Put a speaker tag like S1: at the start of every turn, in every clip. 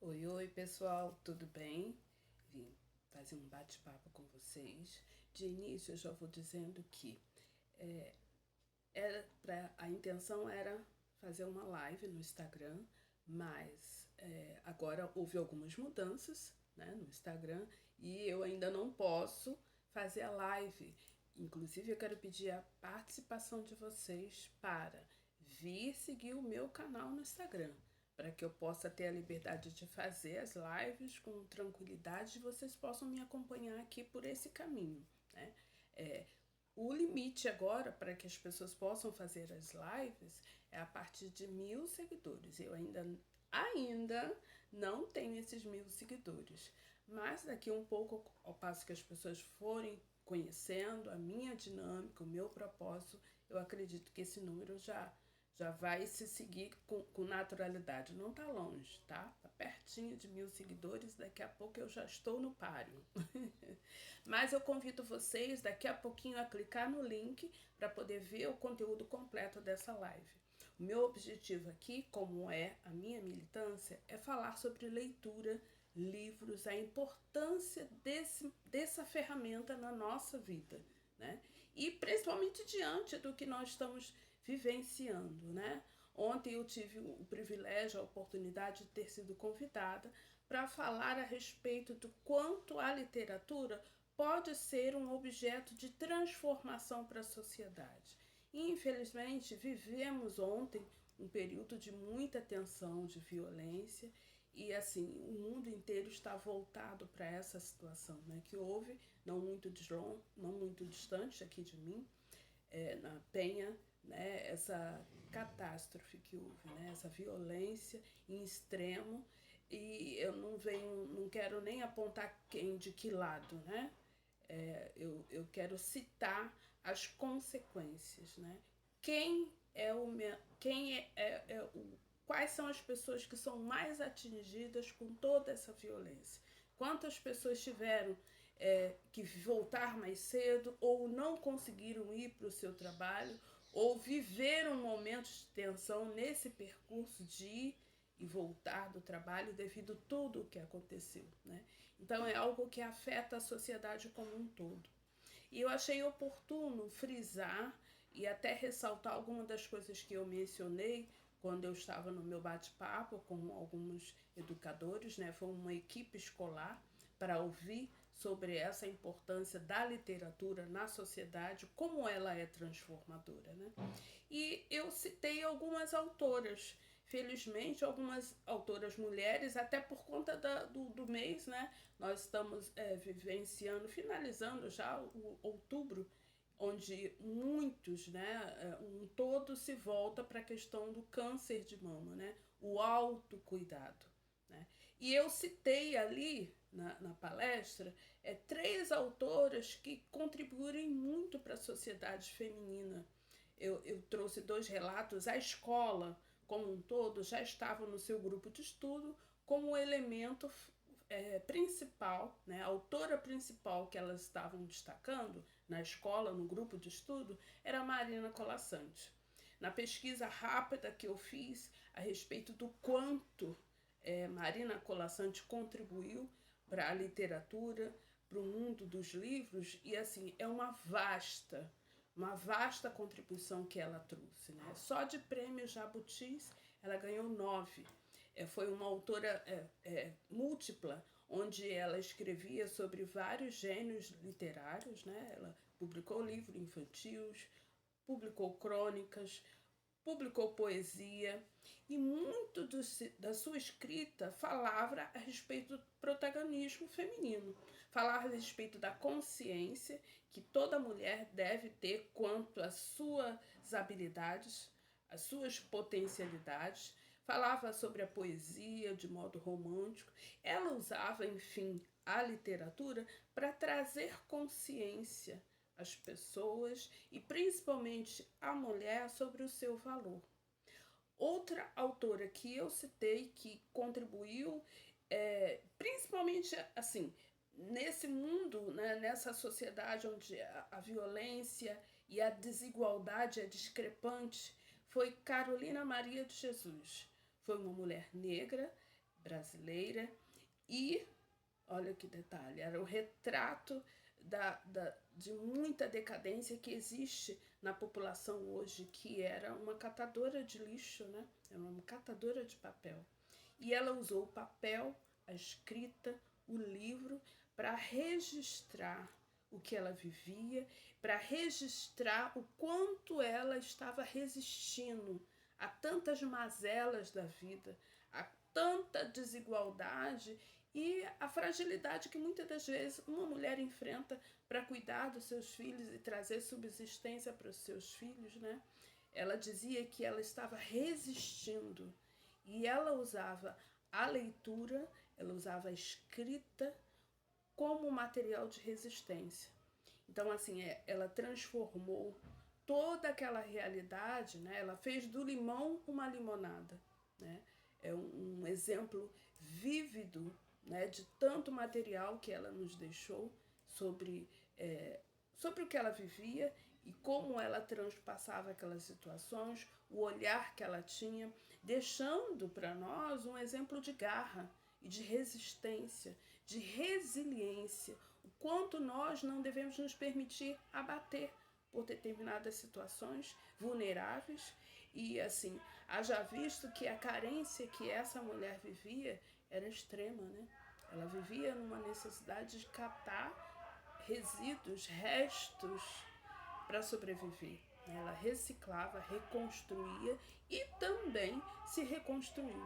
S1: Oi, oi pessoal, tudo bem? Vim fazer um bate-papo com vocês. De início, eu já vou dizendo que a intenção era fazer uma live no Instagram, mas agora houve algumas mudanças, né, no Instagram e eu ainda não posso fazer a live. Inclusive, eu quero pedir a participação de vocês para vir seguir o meu canal no Instagram, para que eu possa ter a liberdade de fazer as lives com tranquilidade e vocês possam me acompanhar aqui por esse caminho, né? É, o limite agora para que as pessoas possam fazer as lives é a partir de 1.000 seguidores. Eu ainda não tenho esses 1.000 seguidores, mas daqui um pouco, ao passo que as pessoas forem conhecendo a minha dinâmica, o meu propósito, eu acredito que esse número já vai se seguir com naturalidade. Não tá longe, tá? Tá pertinho de 1.000 seguidores. Daqui a pouco eu já estou no páreo. Mas eu convido vocês daqui a pouquinho a clicar no link para poder ver o conteúdo completo dessa live. O meu objetivo aqui, como é a minha militância, é falar sobre leitura, livros, a importância dessa ferramenta na nossa vida, né? E principalmente diante do que nós estamos vivenciando, né? Ontem eu tive o privilégio, a oportunidade de ter sido convidada para falar a respeito do quanto a literatura pode ser um objeto de transformação para a sociedade. E, infelizmente, vivemos ontem um período de muita tensão, de violência, e assim, o mundo inteiro está voltado para essa situação, né, que houve, não muito distante aqui de mim, na Penha, né, essa catástrofe que houve, né, essa violência em extremo, e eu não quero nem apontar quem de que lado, né? Eu quero citar as consequências, né? Quem é o quem quais são as pessoas que são mais atingidas com toda essa violência? Quantas pessoas tiveram que voltar mais cedo ou não conseguiram ir para o seu trabalho ou viveram momentos de tensão nesse percurso de ir e voltar do trabalho devido a tudo o que aconteceu, né? Então é algo que afeta a sociedade como um todo. E eu achei oportuno frisar e até ressaltar algumas das coisas que eu mencionei quando eu estava no meu bate-papo com alguns educadores, né? Foi uma equipe escolar para ouvir sobre essa importância da literatura na sociedade, como ela é transformadora, né? E eu citei algumas autoras, felizmente algumas autoras mulheres, até por conta do mês, né? Nós estamos vivenciando, finalizando já o outubro, onde muitos, né, um todo se volta para a questão do câncer de mama, né, o autocuidado. Né? E eu citei ali na palestra três autoras que contribuem muito para a sociedade feminina. Eu trouxe dois relatos. A escola, como um todo, já estava no seu grupo de estudo como elemento principal, né, a autora principal que elas estavam destacando na escola, no grupo de estudo, era a Marina Colasanti. Na pesquisa rápida que eu fiz a respeito do quanto Marina Colasanti contribuiu para a literatura, para o mundo dos livros, e assim, é uma vasta contribuição que ela trouxe. Né? Só de prêmios Jabutis, ela ganhou 9. Foi uma autora múltipla, onde ela escrevia sobre vários gêneros literários. Né? Ela publicou livros infantis, publicou crônicas, publicou poesia e muito da sua escrita falava a respeito do protagonismo feminino, falava a respeito da consciência que toda mulher deve ter quanto às suas habilidades, às suas potencialidades, falava sobre a poesia de modo romântico, ela usava, enfim, a literatura para trazer consciência as pessoas e principalmente a mulher sobre o seu valor. Outra autora que eu citei que contribuiu, principalmente assim, nesse mundo, né, nessa sociedade onde a violência e a desigualdade é discrepante, foi Carolina Maria de Jesus. Foi uma mulher negra brasileira. E, olha que detalhe, era o retrato de muita decadência que existe na população hoje, que era uma catadora de lixo, né? Era uma catadora de papel. E ela usou o papel, a escrita, o livro para registrar o que ela vivia, para registrar o quanto ela estava resistindo a tantas mazelas da vida, a tanta desigualdade e a fragilidade que muitas das vezes uma mulher enfrenta para cuidar dos seus filhos e trazer subsistência para os seus filhos, né? Ela dizia que ela estava resistindo e ela usava a leitura, ela usava a escrita como material de resistência. Então, assim, ela transformou toda aquela realidade, né? Ela fez do limão uma limonada, né? É um exemplo vívido, né, de tanto material que ela nos deixou sobre, sobre o que ela vivia e como ela transpassava aquelas situações, o olhar que ela tinha, deixando para nós um exemplo de garra e de resistência, de resiliência, o quanto nós não devemos nos permitir abater por determinadas situações vulneráveis. E assim, haja visto que a carência que essa mulher vivia era extrema, né? Ela vivia numa necessidade de captar resíduos, restos para sobreviver. Ela reciclava, reconstruía e também se reconstruiu,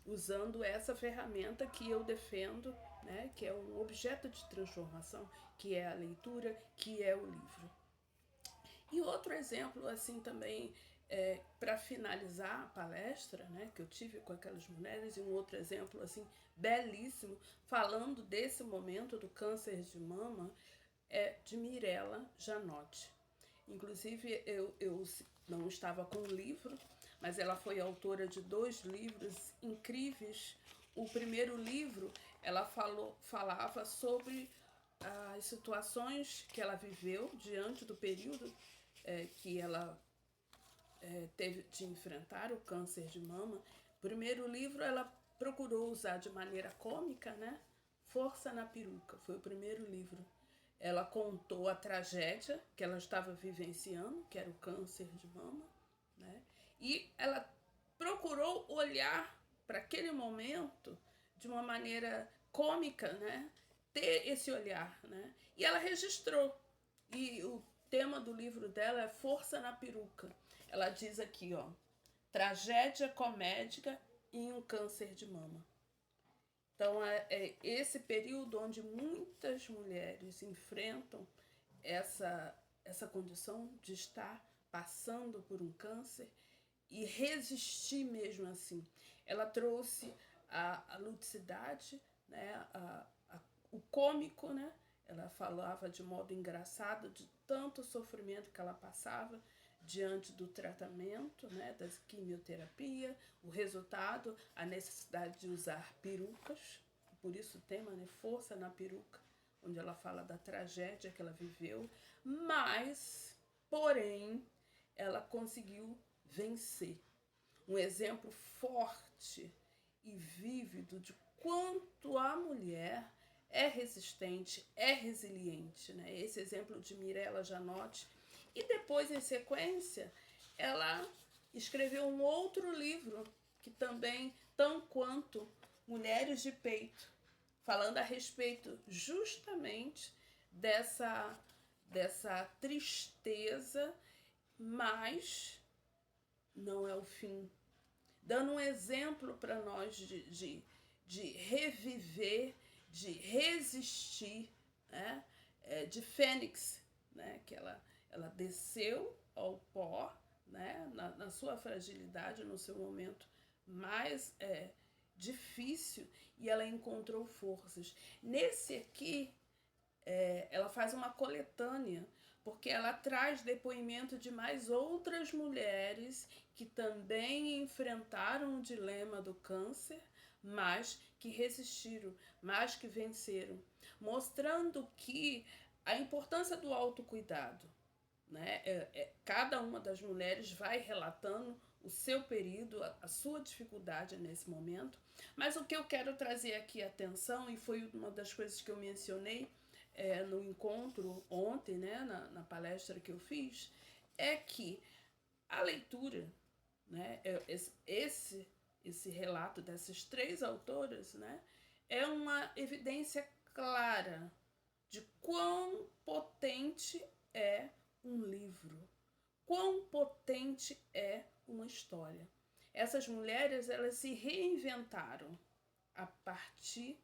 S1: usando essa ferramenta que eu defendo, né, que é um objeto de transformação, que é a leitura, que é o livro. E outro exemplo, assim, também, para finalizar a palestra, né, que eu tive com aquelas mulheres, e um outro exemplo, assim, belíssimo, falando desse momento do câncer de mama, é de Mirella Janotti. Inclusive, eu não estava com o livro, mas ela foi autora de 2 livros incríveis. O primeiro livro, ela falava sobre as situações que ela viveu diante do período que ela teve de enfrentar o câncer de mama. O primeiro livro ela procurou usar de maneira cômica, né? Força na Peruca, foi o primeiro livro. Ela contou a tragédia que ela estava vivenciando, que era o câncer de mama, né? E ela procurou olhar para aquele momento de uma maneira cômica, né? Ter esse olhar, né? E ela registrou. E o tema do livro dela é Força na Peruca. Ela diz aqui, ó, tragédia comédica em um câncer de mama. Então, é esse período onde muitas mulheres enfrentam essa condição de estar passando por um câncer e resistir mesmo assim. Ela trouxe a ludicidade, né, o cômico, né? Ela falava de modo engraçado de tanto sofrimento que ela passava diante do tratamento, né, da quimioterapia, o resultado, a necessidade de usar perucas, por isso o tema, né, Força na Peruca, onde ela fala da tragédia que ela viveu, mas, porém, ela conseguiu vencer. Um exemplo forte e vívido de quanto a mulher é resistente, é resiliente, né? Esse exemplo de Mirella Janotti. E depois, em sequência, ela escreveu um outro livro, que também, tão quanto Mulheres de Peito, falando a respeito justamente dessa tristeza, mas não é o fim. Dando um exemplo para nós de reviver, de resistir, né? De fênix, né? Que ela desceu ao pó, né? Na sua fragilidade, no seu momento mais difícil, e ela encontrou forças. Nesse aqui, ela faz uma coletânea, porque ela traz depoimento de mais outras mulheres que também enfrentaram o dilema do câncer, mas que resistiram, mas que venceram, mostrando que a importância do autocuidado, né? Cada uma das mulheres vai relatando o seu período, a sua dificuldade nesse momento. Mas o que eu quero trazer aqui atenção, e foi uma das coisas que eu mencionei no encontro ontem, né, na palestra que eu fiz, é que a leitura, né, esse relato dessas 3 autoras, né, é uma evidência clara de quão potente é um livro, quão potente é uma história. Essas mulheres, elas se reinventaram a partir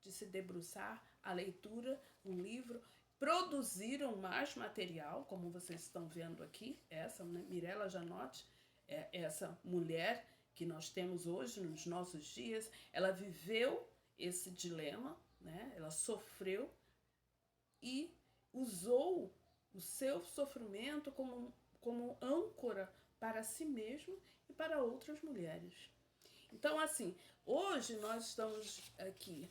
S1: de se debruçar a leitura, um livro, produziram mais material, como vocês estão vendo aqui, essa, né, Mirella Janotti, essa mulher que nós temos hoje nos nossos dias, ela viveu esse dilema, né? Ela sofreu e usou o seu sofrimento como âncora para si mesma e para outras mulheres. Então, assim, hoje nós estamos aqui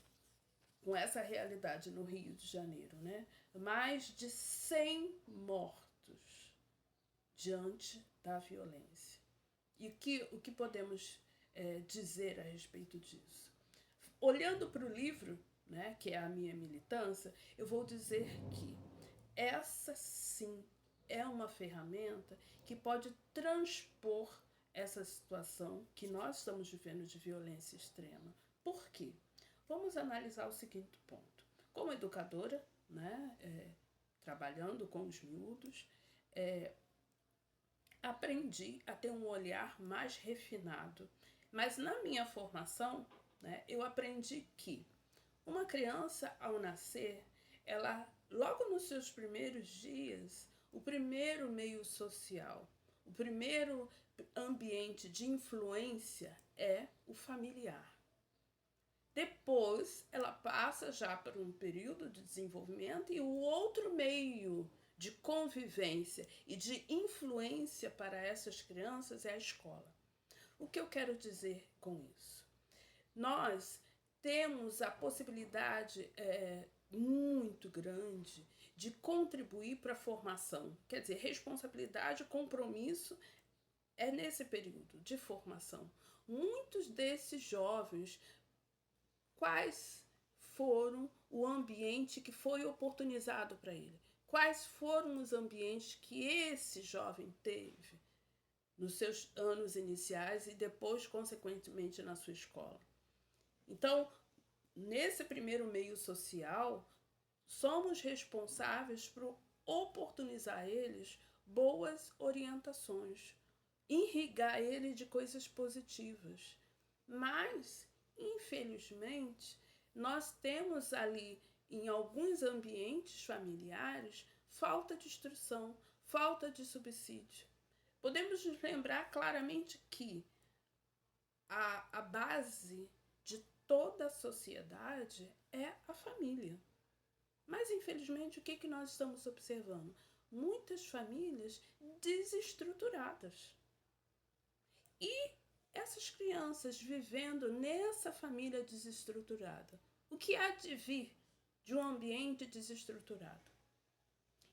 S1: com essa realidade no Rio de Janeiro, né? Mais de 100 mortos diante da violência. E o que podemos dizer a respeito disso? Olhando para o livro, né, que é a minha militância, eu vou dizer que essa sim é uma ferramenta que pode transpor essa situação que nós estamos vivendo de violência extrema. Por quê? Vamos analisar o seguinte ponto. Como educadora, né, trabalhando com os miúdos, aprendi a ter um olhar mais refinado. Mas na minha formação, né, eu aprendi que uma criança, ao nascer, ela, logo nos seus primeiros dias, o primeiro meio social, o primeiro ambiente de influência é o familiar. Depois, ela passa já por um período de desenvolvimento e o outro meio de convivência e de influência para essas crianças é a escola. O que eu quero dizer com isso? Nós temos a possibilidade muito grande de contribuir para a formação. Quer dizer, responsabilidade, compromisso é nesse período de formação. Muitos desses jovens, quais foram o ambiente que foi oportunizado para ele? Quais foram os ambientes que esse jovem teve nos seus anos iniciais e depois, consequentemente, na sua escola? Então, nesse primeiro meio social, somos responsáveis por oportunizar eles boas orientações, irrigar ele de coisas positivas. Mas, infelizmente, nós temos ali, em alguns ambientes familiares, falta de instrução, falta de subsídio. Podemos nos lembrar claramente que a base de toda a sociedade é a família. Mas, infelizmente, o que nós estamos observando? Muitas famílias desestruturadas. E essas crianças vivendo nessa família desestruturada, o que há de vir de um ambiente desestruturado?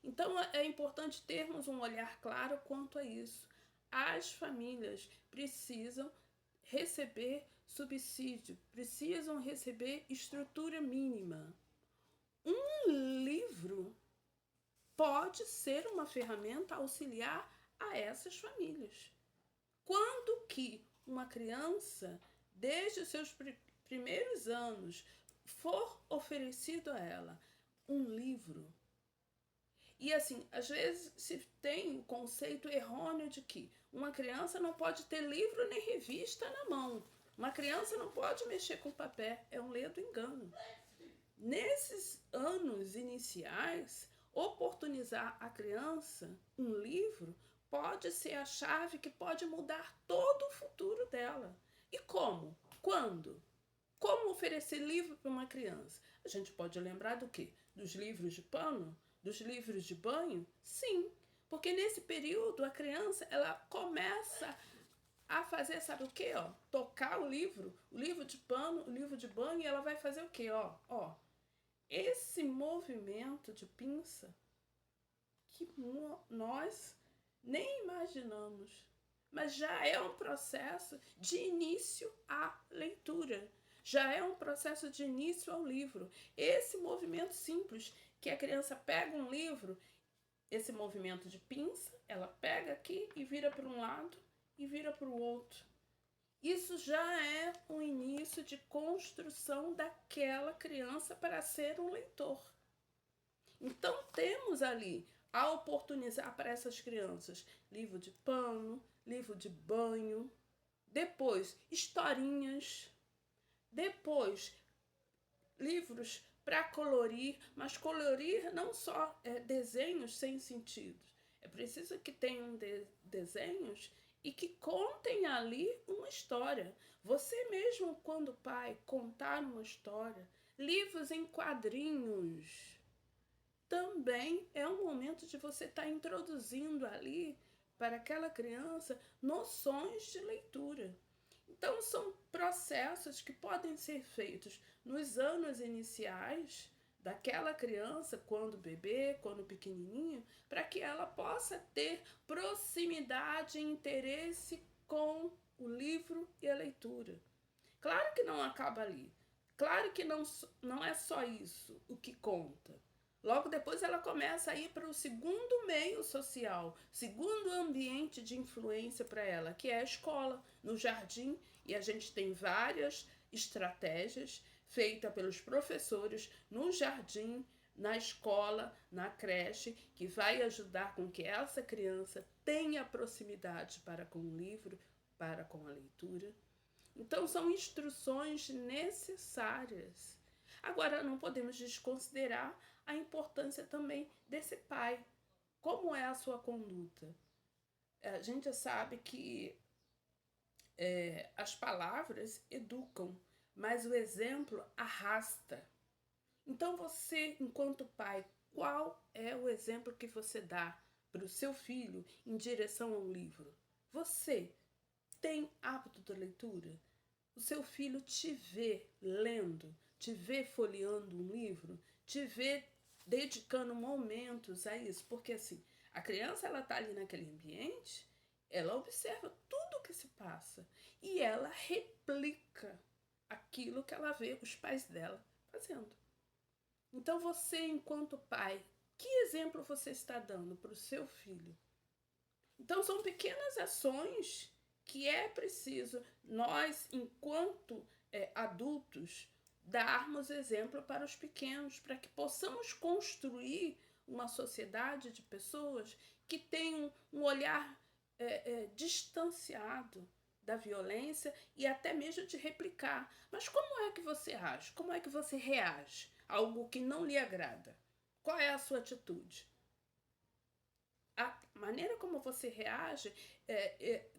S1: Então, é importante termos um olhar claro quanto a isso. As famílias precisam receber subsídio, precisam receber estrutura mínima. Um livro pode ser uma ferramenta auxiliar a essas famílias. Quando que uma criança, desde os seus primeiros anos, for oferecido a ela um livro, e assim, às vezes se tem o conceito errôneo de que uma criança não pode ter livro nem revista na mão. Uma criança não pode mexer com papel, é um ledo engano. Nesses anos iniciais, oportunizar a criança um livro pode ser a chave que pode mudar todo o futuro dela. E como? Quando? Como oferecer livro para uma criança? A gente pode lembrar do quê? Dos livros de pano? Dos livros de banho? Sim, porque nesse período a criança ela começa a fazer, sabe o quê? Tocar o livro de pano, o livro de banho, e ela vai fazer o quê? Esse movimento de pinça que nós nem imaginamos, mas já é um processo de início à leitura. Já é um processo de início ao livro. Esse movimento simples, que a criança pega um livro, esse movimento de pinça, ela pega aqui e vira para um lado e vira para o outro. Isso já é um início de construção daquela criança para ser um leitor. Então temos ali a oportunizar para essas crianças livro de pano, livro de banho, depois historinhas, depois livros para colorir, mas colorir não só desenhos sem sentido. É preciso que tenham desenhos e que contem ali uma história. Você mesmo, quando pai, contar uma história, livros em quadrinhos, também é um momento de você estar introduzindo ali para aquela criança noções de leitura. Então, são processos que podem ser feitos nos anos iniciais daquela criança, quando bebê, quando pequenininho, para que ela possa ter proximidade e interesse com o livro e a leitura. Claro que não acaba ali. Claro que não é só isso o que conta. Logo depois ela começa a ir para o segundo meio social, segundo ambiente de influência para ela, que é a escola, no jardim. E a gente tem várias estratégias feitas pelos professores no jardim, na escola, na creche, que vai ajudar com que essa criança tenha proximidade para com o livro, para com a leitura. Então são instruções necessárias. Agora, não podemos desconsiderar a importância também desse pai. Como é a sua conduta? A gente sabe que as palavras educam, mas o exemplo arrasta. Então você, enquanto pai, qual é o exemplo que você dá para o seu filho em direção ao livro? Você tem hábito de leitura? O seu filho te vê lendo, te vê folheando um livro, te vê dedicando momentos a isso, porque assim, a criança ela tá ali naquele ambiente, ela observa tudo o que se passa e ela replica aquilo que ela vê os pais dela fazendo. Então você, enquanto pai, que exemplo você está dando para o seu filho? Então são pequenas ações que é preciso nós, enquanto adultos, darmos exemplo para os pequenos, para que possamos construir uma sociedade de pessoas que tenham um olhar distanciado da violência e até mesmo de replicar. Mas como é que você age? Como é que você reage a algo que não lhe agrada? Qual é a sua atitude? A maneira como você reage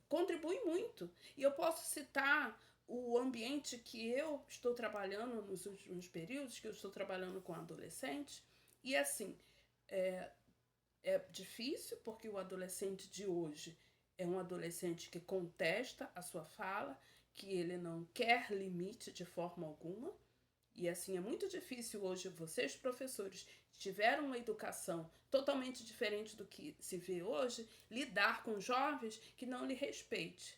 S1: contribui muito. E eu posso citar o ambiente que eu estou trabalhando nos últimos períodos, que eu estou trabalhando com adolescentes. E assim, é difícil porque o adolescente de hoje é um adolescente que contesta a sua fala, que ele não quer limite de forma alguma. E assim, é muito difícil hoje vocês, professores, tiveram uma educação totalmente diferente do que se vê hoje, lidar com jovens que não lhe respeite.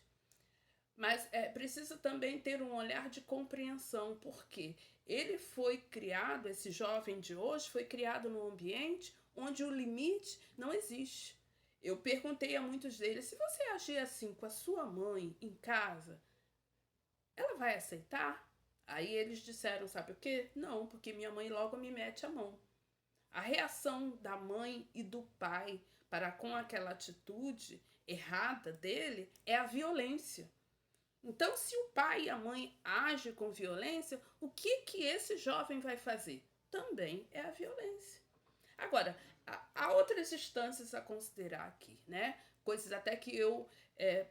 S1: Mas é preciso também ter um olhar de compreensão, porque ele foi criado, esse jovem de hoje, foi criado num ambiente onde o limite não existe. Eu perguntei a muitos deles, se você agir assim com a sua mãe em casa, ela vai aceitar? Aí eles disseram, sabe o quê? Não, porque minha mãe logo me mete a mão. A reação da mãe e do pai para com aquela atitude errada dele é a violência. Então, se o pai e a mãe agem com violência, o que esse jovem vai fazer? Também é a violência. Agora, há outras instâncias a considerar aqui, né? Coisas até que eu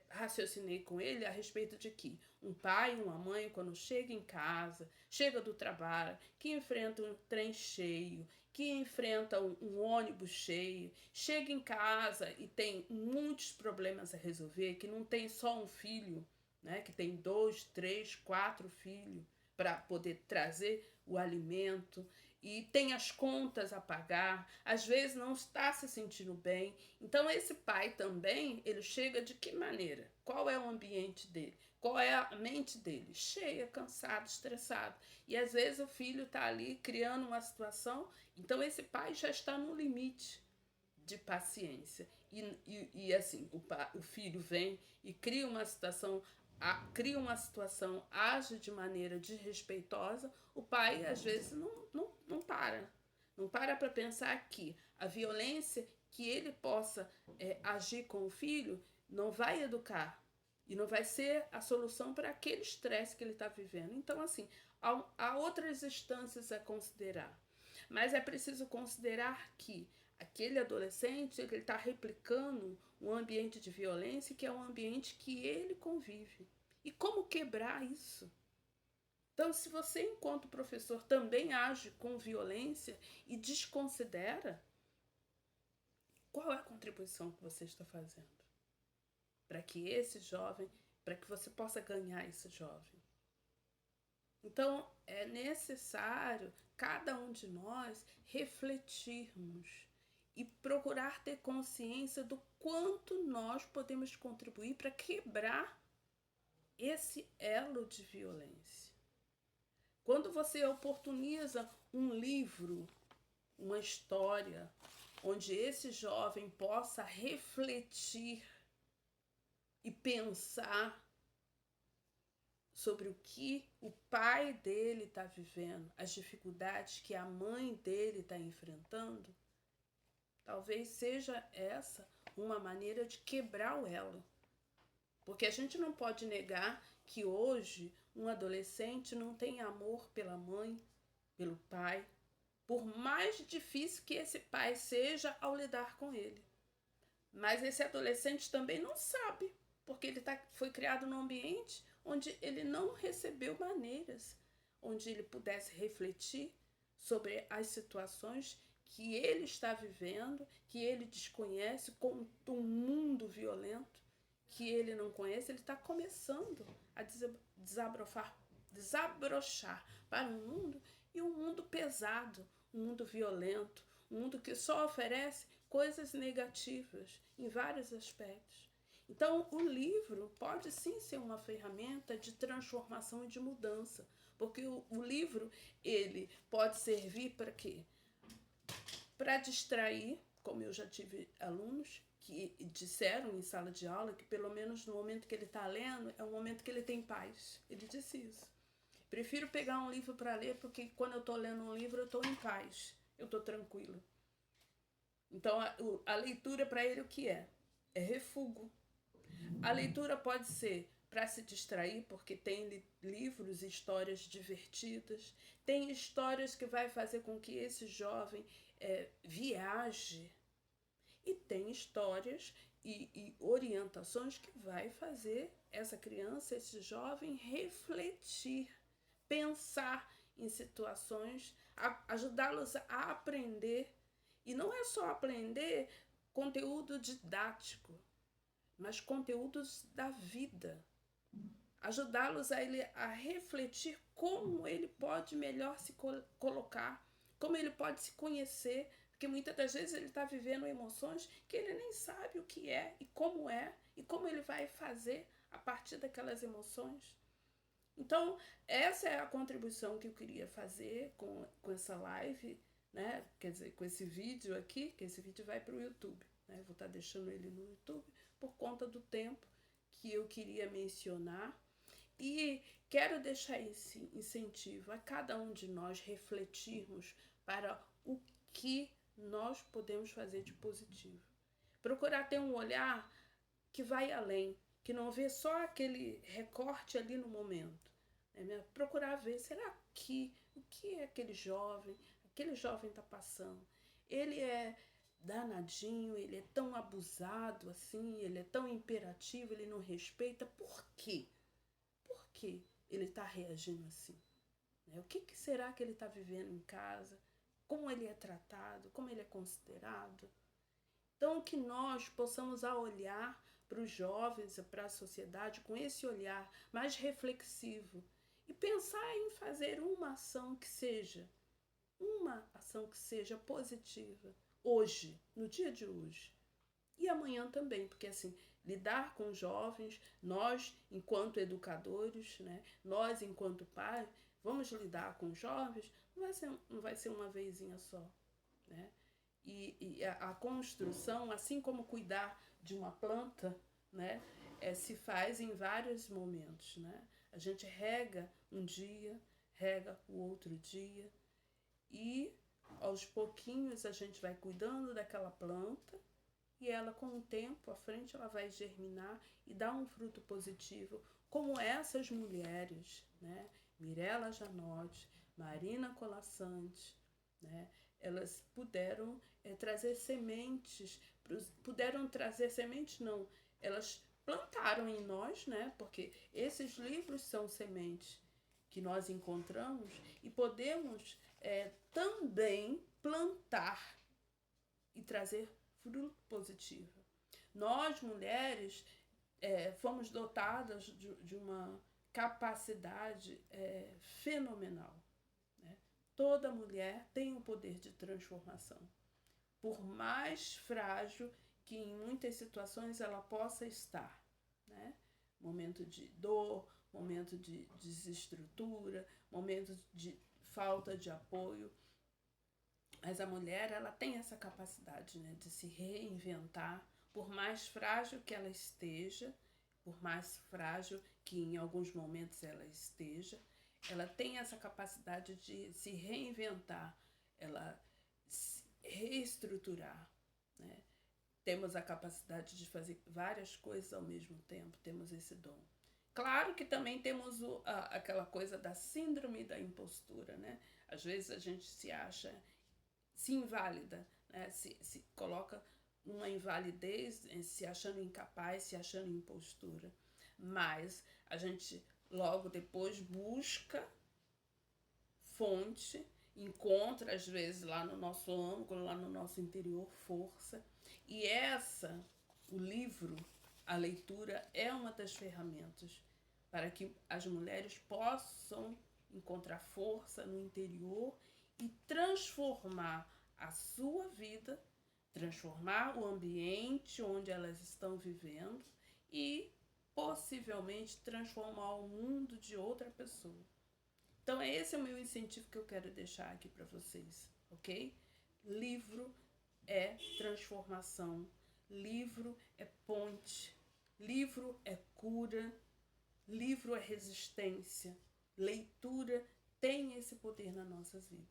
S1: raciocinei com ele a respeito de que um pai e uma mãe, quando chega em casa, chega do trabalho, que enfrenta um trem cheio, que enfrenta um ônibus cheio, chega em casa e tem muitos problemas a resolver, que não tem só um filho, né? Que tem 2, 3, 4 filhos para poder trazer o alimento e tem as contas a pagar, às vezes não está se sentindo bem. Então esse pai também, ele chega de que maneira? Qual é o ambiente dele? Qual é a mente dele? Cheia, cansado, estressado. E às vezes o filho está ali criando uma situação, então esse pai já está no limite de paciência. E assim, o filho vem e cria uma situação, age de maneira desrespeitosa, o pai às vezes não para. Não para pensar que a violência que ele possa agir com o filho não vai educar e não vai ser a solução para aquele estresse que ele está vivendo. Então, assim, há outras instâncias a considerar. Mas é preciso considerar que aquele adolescente ele está replicando um ambiente de violência que é um ambiente que ele convive. E como quebrar isso? Então, se você, enquanto professor, também age com violência e desconsidera, qual é a contribuição que você está fazendo para que esse jovem, para que você possa ganhar esse jovem? Então, é necessário cada um de nós refletirmos e procurar ter consciência do quanto nós podemos contribuir para quebrar esse elo de violência. Quando você oportuniza um livro, uma história, onde esse jovem possa refletir e pensar sobre o que o pai dele está vivendo, as dificuldades que a mãe dele está enfrentando, talvez seja essa uma maneira de quebrar o elo. Porque a gente não pode negar que hoje um adolescente não tem amor pela mãe, pelo pai, por mais difícil que esse pai seja ao lidar com ele. Mas esse adolescente também não sabe, porque ele foi criado num ambiente onde ele não recebeu maneiras, onde ele pudesse refletir sobre as situações que ele está vivendo, que ele desconhece, com um mundo violento que ele não conhece. Ele está começando a desabrochar para um mundo, e um mundo pesado, um mundo violento, um mundo que só oferece coisas negativas em vários aspectos. Então, o livro pode sim ser uma ferramenta de transformação e de mudança, porque o livro ele pode servir para quê? Para distrair, como eu já tive alunos que disseram em sala de aula que pelo menos no momento que ele está lendo é um momento que ele tem paz. Ele disse isso. Prefiro pegar um livro para ler, porque quando eu estou lendo um livro eu estou em paz, eu estou tranquila. Então a leitura para ele o que é? É refúgio. A leitura pode ser para se distrair, porque tem livros e histórias divertidas, tem histórias que vai fazer com que esse jovem viaje, e tem histórias e orientações que vai fazer essa criança, esse jovem refletir, pensar em situações, ajudá-los a aprender. E não é só aprender conteúdo didático, mas conteúdos da vida. Ajudá-los a refletir como ele pode melhor se colocar, como ele pode se conhecer, porque muitas das vezes ele está vivendo emoções que ele nem sabe o que é e como ele vai fazer a partir daquelas emoções. Então, essa é a contribuição que eu queria fazer com essa live, né? Quer dizer, com esse vídeo aqui, que esse vídeo vai para o YouTube, né? Vou estar deixando ele no YouTube por conta do tempo que eu queria mencionar. E quero deixar esse incentivo a cada um de nós refletirmos para o que nós podemos fazer de positivo. Procurar ter um olhar que vai além, que não vê só aquele recorte ali no momento. Né? Procurar ver, será que o que é aquele jovem está passando? Ele é danadinho, ele é tão abusado assim, ele é tão imperativo, ele não respeita. Por quê? Por que ele está reagindo assim? O que será que ele está vivendo em casa? Como ele é tratado? Como ele é considerado? Então, que nós possamos olhar para os jovens e para a sociedade com esse olhar mais reflexivo e pensar em fazer uma ação que seja positiva hoje, no dia de hoje. E amanhã também, porque assim, lidar com jovens, nós enquanto educadores, né, nós enquanto pais, vamos lidar com jovens, não vai ser uma vezinha só, né? E a construção, assim como cuidar de uma planta, né, se faz em vários momentos, né? A gente rega um dia, rega o outro dia e aos pouquinhos a gente vai cuidando daquela planta e ela com o tempo à frente ela vai germinar e dar um fruto positivo, como essas mulheres, né? Mirella Janotti, Marina Colasanti, né? Elas puderam trazer sementes, não, elas plantaram em nós, né? Porque esses livros são sementes que nós encontramos e podemos também plantar e trazer fruto positivo. Nós, mulheres, fomos dotadas de uma capacidade fenomenal. Né? Toda mulher tem o poder de transformação. Por mais frágil que em muitas situações ela possa estar. Né? Momento de dor, momento de desestrutura, momento de falta de apoio. Mas a mulher, ela tem essa capacidade, né, de se reinventar, por mais frágil que ela esteja, por mais frágil que em alguns momentos ela esteja, ela tem essa capacidade de se reinventar, ela se reestruturar, né? Temos a capacidade de fazer várias coisas ao mesmo tempo, temos esse dom. Claro que também temos aquela coisa da síndrome da impostura, né? Às vezes a gente se acha inválida, né? se coloca uma invalidez, se achando incapaz, se achando impostura. Mas a gente logo depois busca fonte, encontra às vezes lá no nosso âmago, lá no nosso interior, força. E o livro, a leitura, é uma das ferramentas para que as mulheres possam encontrar força no interior e transformar a sua vida, transformar o ambiente onde elas estão vivendo e possivelmente transformar o mundo de outra pessoa. Então esse é o meu incentivo que eu quero deixar aqui para vocês, ok? Livro é transformação, livro é ponte, livro é cura, livro é resistência, leitura tem esse poder nas nossas vidas.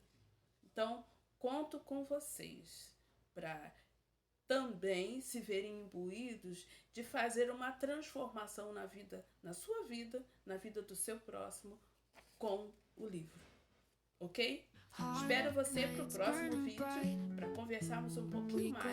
S1: Então, conto com vocês para também se verem imbuídos de fazer uma transformação na sua vida, na vida do seu próximo, com o livro. Ok? Espero você para o próximo vídeo para conversarmos um pouquinho mais